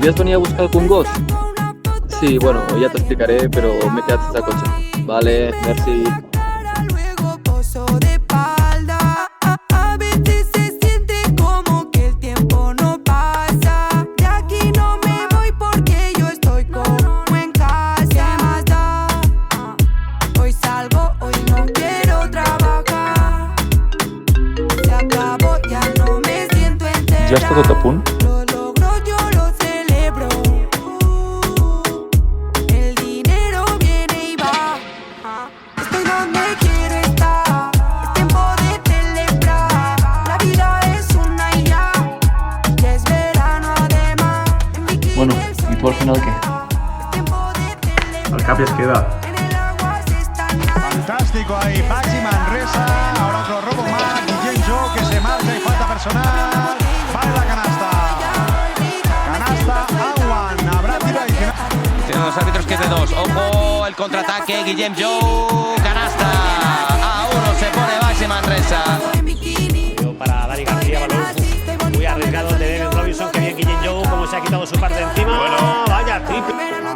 ¿Podrías venir a buscar algún gos? Sí, bueno, ya te explicaré, pero me quedas hasta coche. Vale, merci. Ja està tot a punt? Bueno, i tu al final què? El cap ja es queda. Fantástico ahí, Baxi Manresa, ahora otro robo más, Guillem Jou que se marcha y falta personal, vale la canasta, Anwan, habrá tiro adicional. Tienen los árbitros que es de 2, ojo el contraataque, Guillem Jou, canasta, a 1 se pone Baxi Manresa. Para Dani García, balón muy arriesgado el de Dennis Robinson, que bien Guillem Jou, como se ha quitado su parte de encima, bueno. Vaya triple.